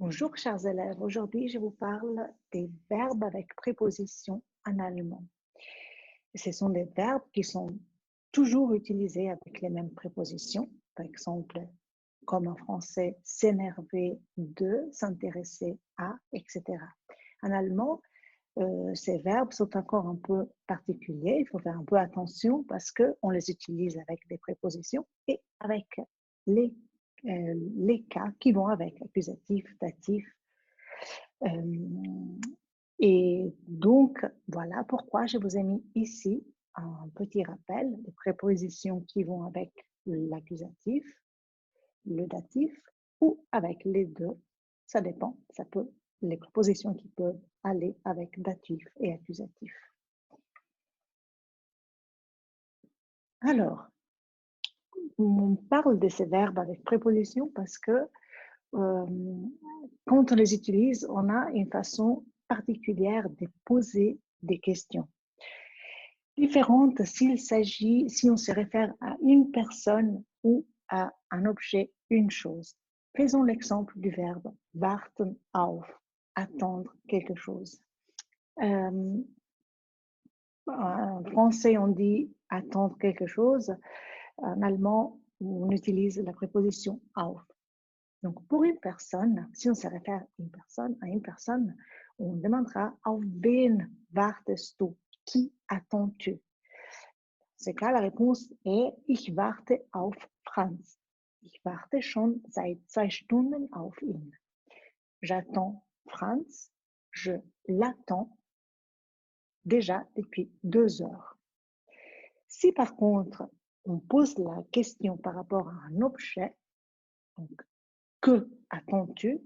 Bonjour chers élèves, aujourd'hui je vous parle des verbes avec préposition en allemand. Ce sont des verbes qui sont toujours utilisés avec les mêmes prépositions, par exemple comme en français s'énerver de, s'intéresser à, etc. En allemand, ces verbes sont encore un peu particuliers, il faut faire un peu attention parce qu'on les utilise avec des prépositions et avec les cas qui vont avec, accusatif, datif. Et donc, voilà pourquoi je vous ai mis ici un petit rappel des prépositions qui vont avec l'accusatif, le datif ou avec les deux. Ça dépend, ça peut, les prépositions qui peuvent aller avec datif et accusatif. Alors, on parle de ces verbes avec préposition parce que quand on les utilise, on a une façon particulière de poser des questions. Différente si on se réfère à une personne ou à un objet, une chose. Faisons l'exemple du verbe warten auf, attendre quelque chose. En français, on dit attendre quelque chose. En allemand, on utilise la préposition auf. Donc, pour une personne, si on se réfère à une personne, on demandera auf wen wartest du? Qui attends-tu? C'est cas, la réponse est ich warte auf Franz. Ich warte schon seit 2 Stunden auf ihn. J'attends Franz, je l'attends déjà depuis 2 heures. Si par contre, on pose la question par rapport à un objet, donc que attends-tu,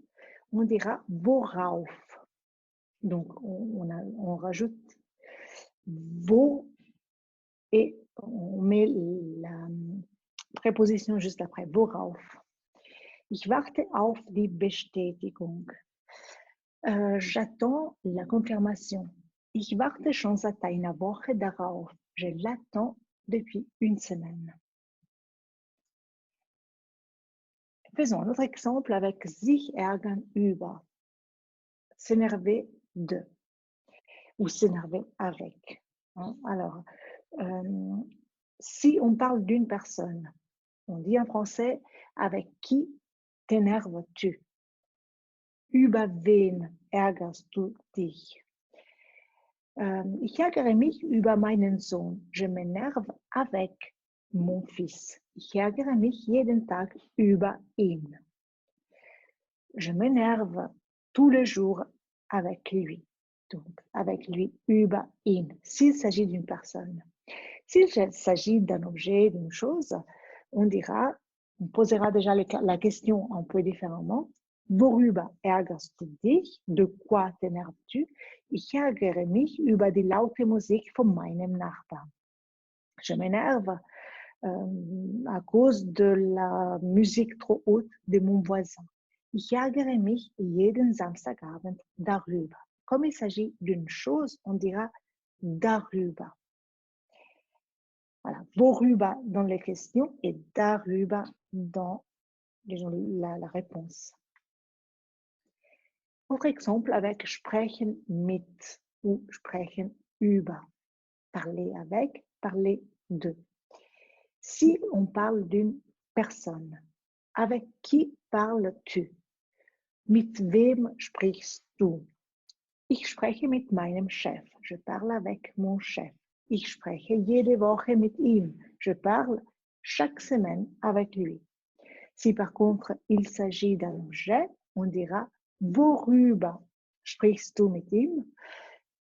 on dira worauf. Donc on rajoute wo et on met la préposition juste après, worauf. Ich warte auf die Bestätigung. J'attends la confirmation. Ich warte schon seit einer Woche darauf. Je l'attends depuis une semaine. Faisons un autre exemple avec sich ärgern über. S'énerver de ou s'énerver avec. Alors, si on parle d'une personne, on dit en français avec qui t'énerves-tu? Über wen ärgerst du dich? Ich ärgere mich über meinen Sohn. Je m'énerve avec mon fils. Ich ärgere mich jeden Tag über ihn. Je m'énerve tous les jours avec lui. Donc, avec lui, über ihn, s'il s'agit d'une personne. S'il s'agit d'un objet, d'une chose, on posera déjà la question un peu différemment. Worüber ärgerst du dich? De quoi t'énerves-tu? Ich ärgere mich über die laute Musik von meinem Nachbarn. Je m'énerve à cause de la musique trop haute de mon voisin. Ich ärgere mich jeden Samstagabend darüber. Comme il s'agit d'une chose, on dira darüber. Voilà, worüber dans les questions et darüber dans la réponse. Autre exemple avec sprechen mit ou sprechen über. Parler avec, parler de. Si on parle d'une personne, avec qui parles-tu? Mit wem sprichst du? Ich spreche mit meinem Chef. Je parle avec mon chef. Ich spreche jede Woche mit ihm. Je parle chaque semaine avec lui. Si par contre il s'agit d'un objet, on dira worüber sprichst du mit ihm?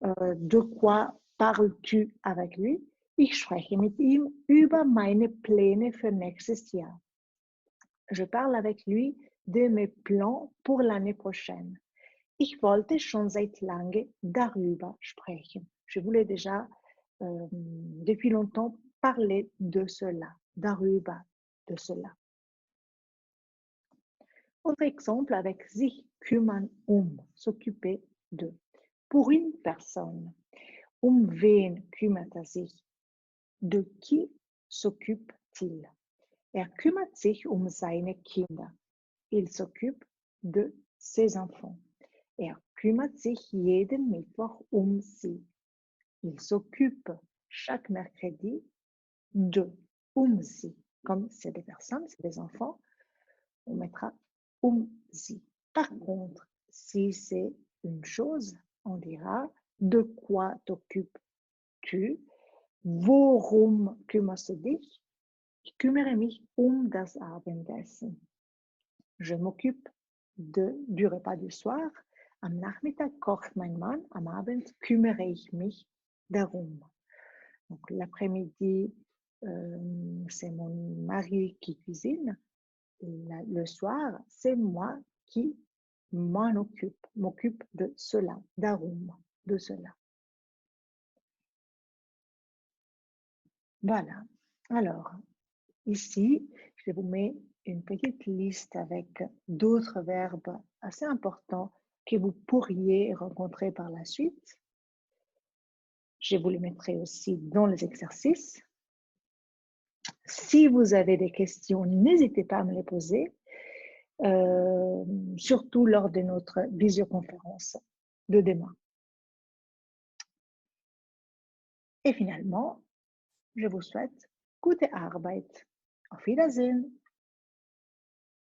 De quoi parles-tu avec lui? Ich spreche mit ihm über meine Pläne für nächstes Jahr. Je parle avec lui de mes plans pour l'année prochaine. Ich wollte schon seit lange darüber sprechen. Je voulais déjà depuis longtemps parler de cela, darüber, de cela. Autre exemple avec sich kümmern s'occuper de. Pour une personne, wen kümmert sich? De qui s'occupe-t-il? Kümmert sich seine Kinder. Il s'occupe de ses enfants. Kümmert sich jeden Mittwoch sie. Il s'occupe chaque mercredi sie. Comme c'est des personnes, c'est des enfants, on mettra sie. Par contre, si c'est une chose, on dira de quoi t'occupes-tu? Worum kümmerst du dich? Ich kümmere mich das Abendessen. Je m'occupe du repas du soir. Am Nachmittag kocht mein Mann, am Abend kümmere ich mich darum. Donc l'après-midi, c'est mon mari qui cuisine. Le soir, c'est moi qui m'occupe de cela, darum, de cela. Voilà. Alors, ici, je vous mets une petite liste avec d'autres verbes assez importants que vous pourriez rencontrer par la suite. Je vous les mettrai aussi dans les exercices. Si vous avez des questions, n'hésitez pas à me les poser, surtout lors de notre visioconférence de demain. Et finalement, je vous souhaite gute Arbeit. Auf Wiedersehen.